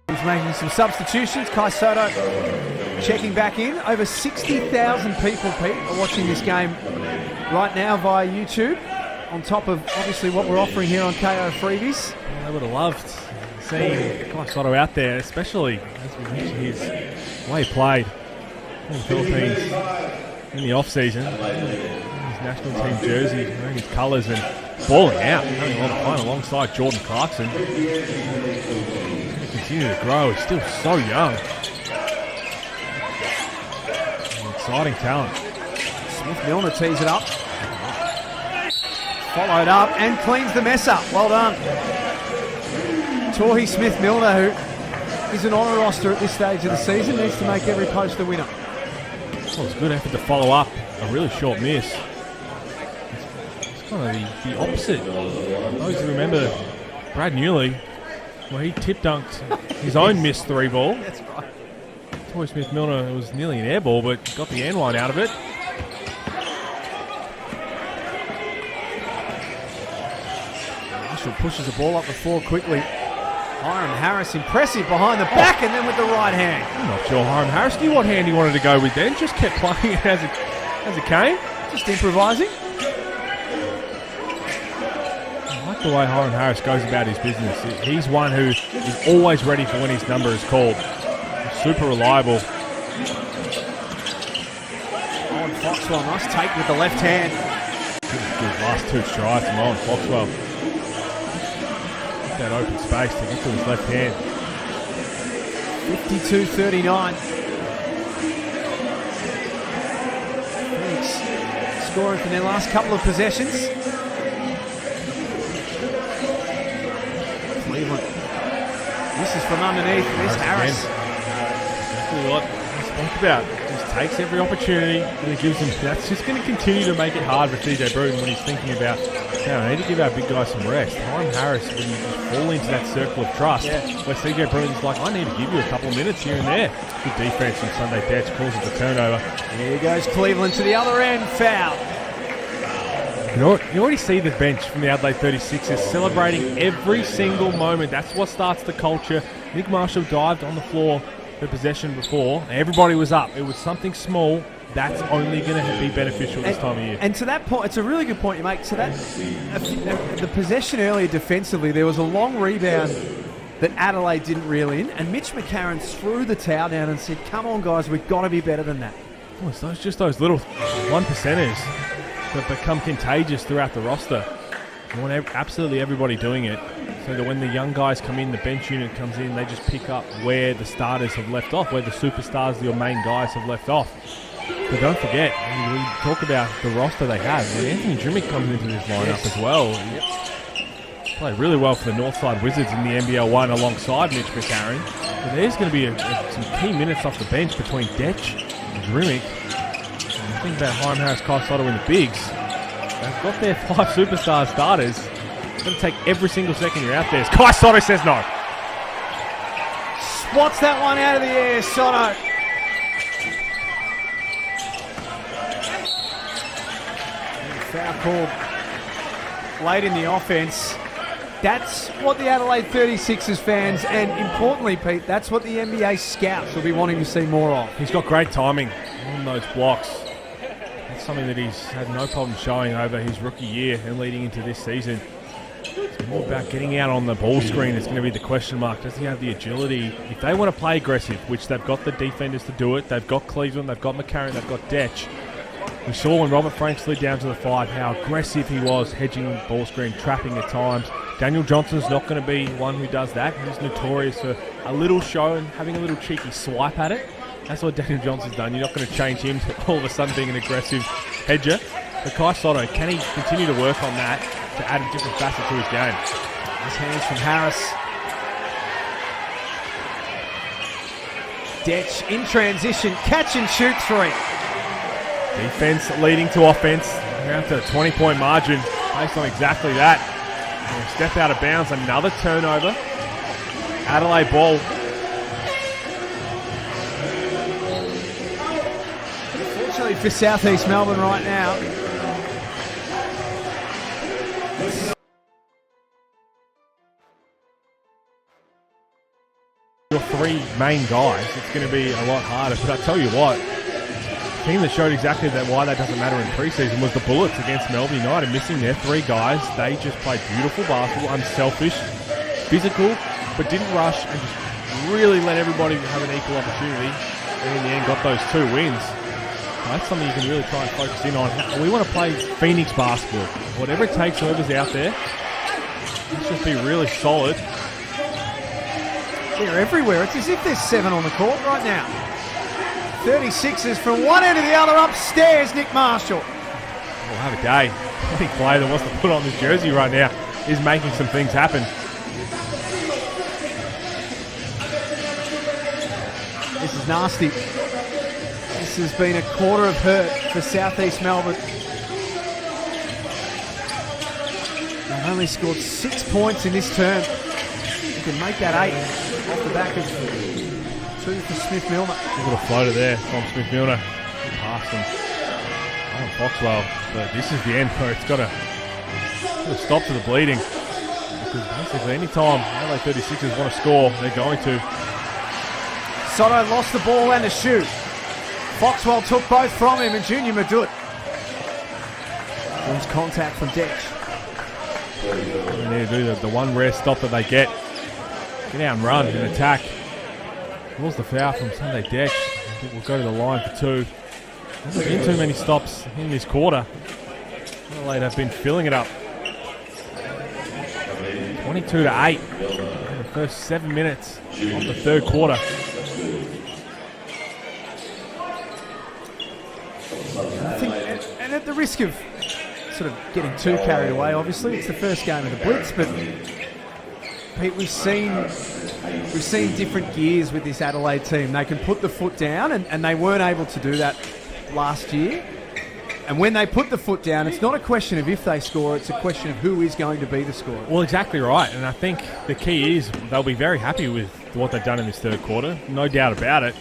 He's making some substitutions. Sotto checking back in. Over 60,000 people, Pete, are watching this game right now via YouTube, on top of obviously what we're offering here on KO Freebies. I would have loved seeing Sotto out there, especially as we mentioned his way he played in the Philippines in the off-season. His national team jersey, wearing his colours and balling out, having a lot of fun alongside Jordan Clarkson. Continue to grow. He's still so young. An exciting talent. Smith-Milner tees it up. Followed up and cleans the mess up. Well done. Torrey Smith-Milner, who is an honour roster at this stage of the season, needs to make every post a winner. Well, it's a good effort to follow up a really short miss. It's kind of the opposite. Those who remember Brad Newley, well, he tip-dunked his own missed three ball. That's right. Torrey Smith-Milner was nearly an air ball, but got the end one out of it. Marshall pushes the ball up the floor quickly. Hiram Harris, impressive behind the back, and then with the right hand. I'm not sure Hiram Harris knew what hand he wanted to go with then. Just kept playing it as it came. Just improvising. I like the way Hiram Harris goes about his business. He's one who is always ready for when his number is called. He's super reliable. Owen Foxwell must take with the left hand. Good last two strides from Owen Foxwell. That open space to get to his left hand. 52-39. Phoenix scoring for their last couple of possessions. Cleveland. This is from underneath. There's Harris. Exactly what we spoke about. Just takes every opportunity and he gives them. That's just going to continue to make it hard for TJ Bruton when he's thinking about, I need to give our big guys some rest. Hiram Harris, when you just fall into that circle of trust, where CJ Bruton's like, I need to give you a couple of minutes here and there. Good defense from Sunday Detch, causes the turnover. Here goes Cleveland to the other end, foul. You already see the bench from the Adelaide 36ers celebrating every single moment. That's what starts the culture. Nick Marshall dived on the floor for possession before. Everybody was up. It was something small. That's only going to be beneficial this time of year. And to that point, it's a really good point you make. So that the possession earlier defensively, there was a long rebound that Adelaide didn't reel in, and Mitch McCarron threw the towel down and said, come on, guys, we've got to be better than that. Oh, it's just those little 1%ers that become contagious throughout the roster. You want absolutely everybody doing it, so that when the young guys come in, the bench unit comes in, they just pick up where the starters have left off, where the superstars, your main guys, have left off. But don't forget, when we talk about the roster they have, Anthony Drimmick comes into this lineup as well. Played really well for the Northside Wizards in the NBL 1 alongside Mitch McCarron. But there's going to be some key minutes off the bench between Detch and Drimmick. And think about Hiram Harris, Sotto in the bigs. They've got their 5 superstar starters. It's going to take every single second you're out there. Sotto says no. Swats that one out of the air, Sotto. Foul called late in the offense. That's what the Adelaide 36ers fans, and importantly, Pete, that's what the NBA scouts will be wanting to see more of. He's got great timing on those blocks. That's something that he's had no problem showing over his rookie year and leading into this season. It's more about getting out on the ball screen is going to be the question mark. Does he have the agility? If they want to play aggressive, which they've got the defenders to do it, they've got Cleveland, they've got McCarron, they've got Detch. We saw when Robert Frank slid down to the 5 how aggressive he was, hedging ball screen, trapping at times. Daniel Johnson's not going to be one who does that. He's notorious for a little show and having a little cheeky swipe at it. That's what Daniel Johnson's done. You're not going to change him to all of a sudden being an aggressive hedger. But Sotto, can he continue to work on that to add a different facet to his game? Nice hands from Harris. Detch in transition, catch and shoot three. Defense leading to offense. Around to a 20-point margin based on exactly that. And step out of bounds, another turnover. Adelaide ball. Unfortunately for Southeast Melbourne right now, got three main guys, it's going to be a lot harder. But I tell you what, the thing that showed exactly why that doesn't matter in preseason was the Bullets against Melbourne United. Missing their three guys, they just played beautiful basketball, unselfish, physical, but didn't rush and just really let everybody have an equal opportunity. And in the end, got those 2 wins. That's something you can really try and focus in on. We want to play Phoenix basketball. Whatever it takes, whoever's out there, let's just be really solid. They're everywhere. It's as if there's 7 on the court right now. 36ers from one end to the other, upstairs, Nick Marshall. We'll have a day. Any player that wants to put on this jersey right now is making some things happen. This is nasty. This has been a quarter of hurt for Southeast Melbourne. They've only scored 6 points in this term. You can make that 8 off the back of 2 for Smith Milner. A little floater there from Smith Milner. Past him. On Foxwell. But this is the end where it's got to stop to the bleeding. Because basically any time Adelaide 36ers want to score, they're going to. Sotto lost the ball and a shoot. Foxwell took both from him, and Junior Madut wins contact from Detch. They need to do the one rare stop that they get. Get out and run and attack. What's the foul from Sunday Detch? I think we'll go to the line for 2. There's been too many stops in this quarter. Adelaide have been filling it up. 22-8 in the first 7 minutes of the third quarter. I think, and at the risk of sort of getting too carried away, obviously, it's the first game of the Blitz, but Pete, we've seen different gears with this Adelaide team. They can put the foot down, and they weren't able to do that last year. And when they put the foot down, it's not a question of if they score, it's a question of who is going to be the scorer. Well, exactly right. And I think the key is they'll be very happy with what they've done in this third quarter. No doubt about it.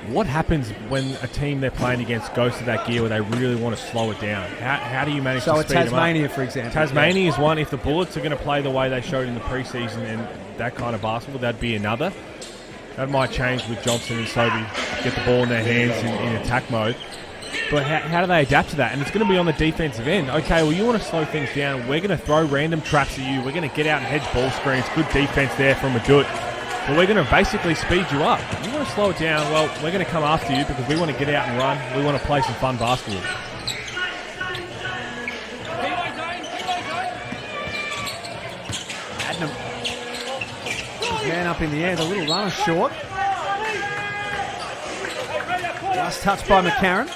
What happens when a team they're playing against goes to that gear where they really want to slow it down? How do you manage to speed them up? So Tasmania, for example. Tasmania is one. If the Bullets are going to play the way they showed in the preseason and that kind of basketball, that'd be another. That might change with Johnson and Sobey, get the ball in their hands in attack mode. But how do they adapt to that? And it's going to be on the defensive end. Okay, well, you want to slow things down. We're going to throw random traps at you. We're going to get out and hedge ball screens. Good defense there from Madut. But we're going to basically speed you up. You want to slow it down, well, we're going to come after you because we want to get out and run. We want to play some fun basketball. Adnam. His man up in the air. The little runner short. Last touch by McCarron.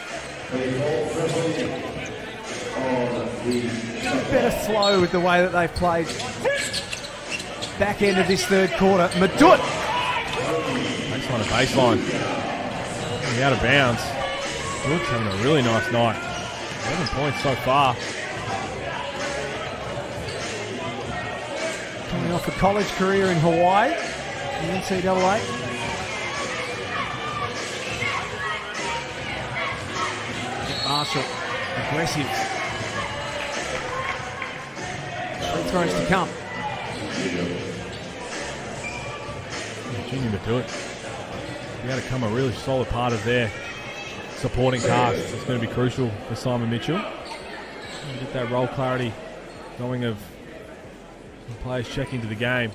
Better flow with the way that they've played. Back end of this third quarter. Madut. Baseline. Out of bounds. Madut's having a really nice night. 11 points so far. Coming off a college career in Hawaii, the NCAA. Marshall, aggressive. Free throws to come. Junior Madut. You got to come a really solid part of their supporting cast. It's going to be crucial for Simon Mitchell. Get that role clarity going of the players check into the game.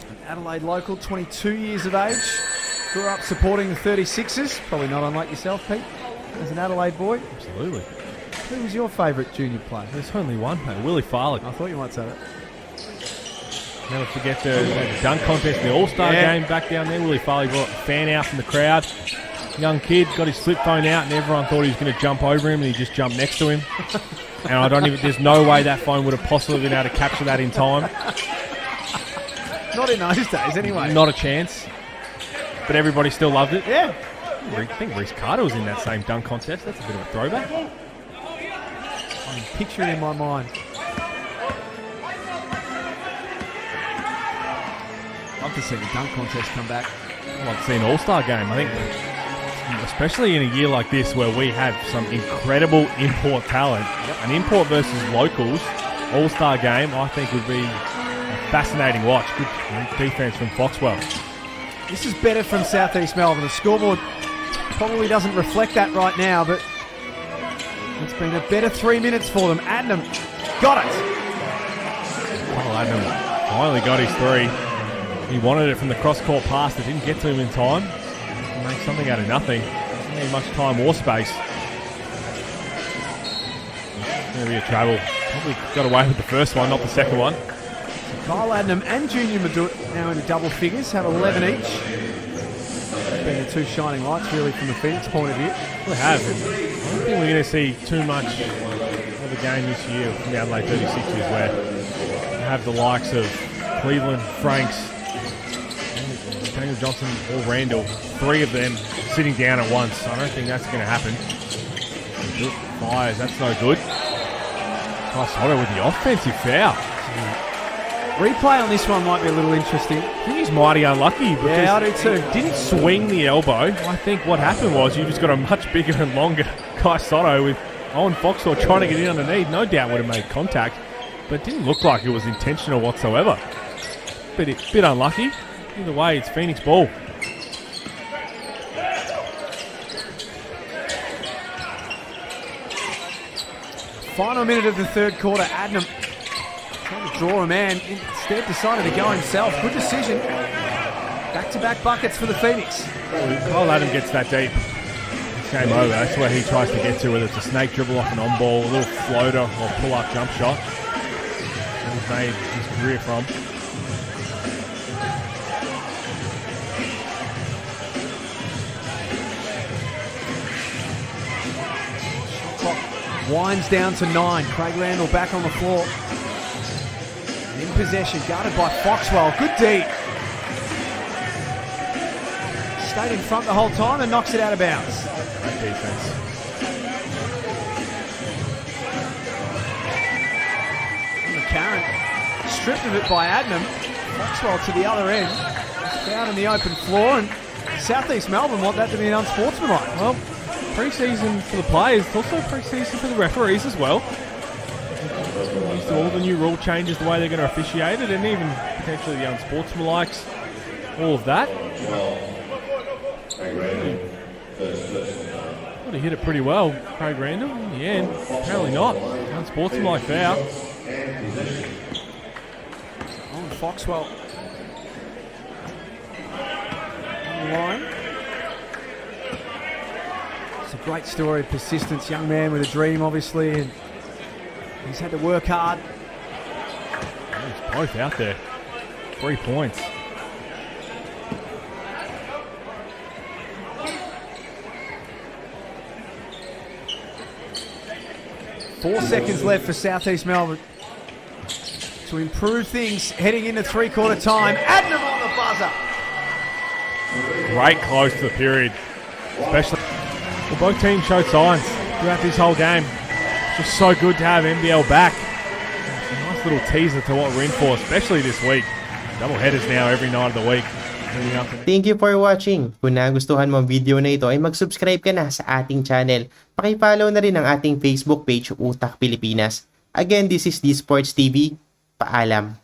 An Adelaide local, 22 years of age. Grew up supporting the 36ers. Probably not unlike yourself, Pete, as an Adelaide boy. Absolutely. Who was your favourite junior player? There's only one, mate. Willie Farley. I thought you might say that. Never forget the dunk contest, the All-Star game back down there. Willie Farley brought a fan out from the crowd. Young kid, got his flip phone out, and everyone thought he was going to jump over him, and he just jumped next to him. And there's no way that phone would have possibly been able to capture that in time. Not in those days, anyway. Not a chance. But everybody still loved it. Yeah. I think Reece Carter was in that same dunk contest. That's a bit of a throwback. I'm picturing in my mind. Love to see the dunk contest come back. I'd like to see an All-Star game. I think especially in a year like this where we have some incredible import talent. An import versus locals all-star game, I think, would be a fascinating watch. Good defense from Foxwell. This is better from Southeast Melbourne. The scoreboard probably doesn't reflect that right now, but it's been a better 3 minutes for them. Adnam got it. Well, Adnam finally got his three. He wanted it from the cross-court pass that didn't get to him in time. He made something out of nothing. Doesn't need much time or space. Going to be a travel. Probably got away with the first one, not the second one. Kyle Adnam and Junior Madut now into double figures, have 11 each. Been the two shining lights really from the Phoenix point of view. We have. I don't think we're going to see too much of the game this year from the Adelaide 36Ers where we have the likes of Cleveland, Franks, Daniel Johnson or Randall, three of them sitting down at once. I don't think that's going to happen. Fires, that's no good. Sotto with the offensive foul. Replay on this one might be a little interesting. I think he's mighty unlucky because yeah, I do too. Didn't swing the elbow. I think what happened was you just got a much bigger and longer Sotto with Owen Foxwell trying to get in underneath. No doubt would have made contact, but it didn't look like it was intentional whatsoever. Bit unlucky. Either way, it's Phoenix ball. Final minute of the third quarter. Adnam trying to draw a man, instead decided to go himself. Good decision. Back-to-back buckets for the Phoenix. Kyle Adnam gets that deep. It's game over. That's where he tries to get to, whether it's a snake dribble off an on-ball, a little floater, or pull-up jump shot. That he's made his career from. Winds down to 9. Craig Randall back on the floor. In possession, guarded by Foxwell. Good D. Stayed in front the whole time and knocks it out of bounds. Great defense. McCarron stripped of it by Adnam. Foxwell to the other end. It's found in the open floor, and Southeast Melbourne want that to be an unsportsmanlike. Well, pre-season for the players, it's also pre-season for the referees as well. Used to all the new rule changes, the way they're going to officiate it, and even potentially the unsportsmanlikes, all of that. Would have hit it pretty well, Craig Randall. In the end, apparently not. Unsportsmanlike foul. On Foxwell. On the line. It's a great story of persistence. Young man with a dream, obviously, and he's had to work hard. It's both out there. 3 points. Four seconds left for Southeast Melbourne to improve things heading into three-quarter time. Adnam on the buzzer. Great close to the period. Especially, well, both teams showed signs throughout this whole game. It's just so good to have NBL back. A nice little teaser to what we're in for, especially this week. Double headers now every night of the week. Thank you for watching. Kung nagustuhan mo ang video na ito ay mag-subscribe ka na sa ating channel. Paki-follow na rin ang ating Facebook page, Utak Pilipinas. Again, this is D Sports TV. Paalam.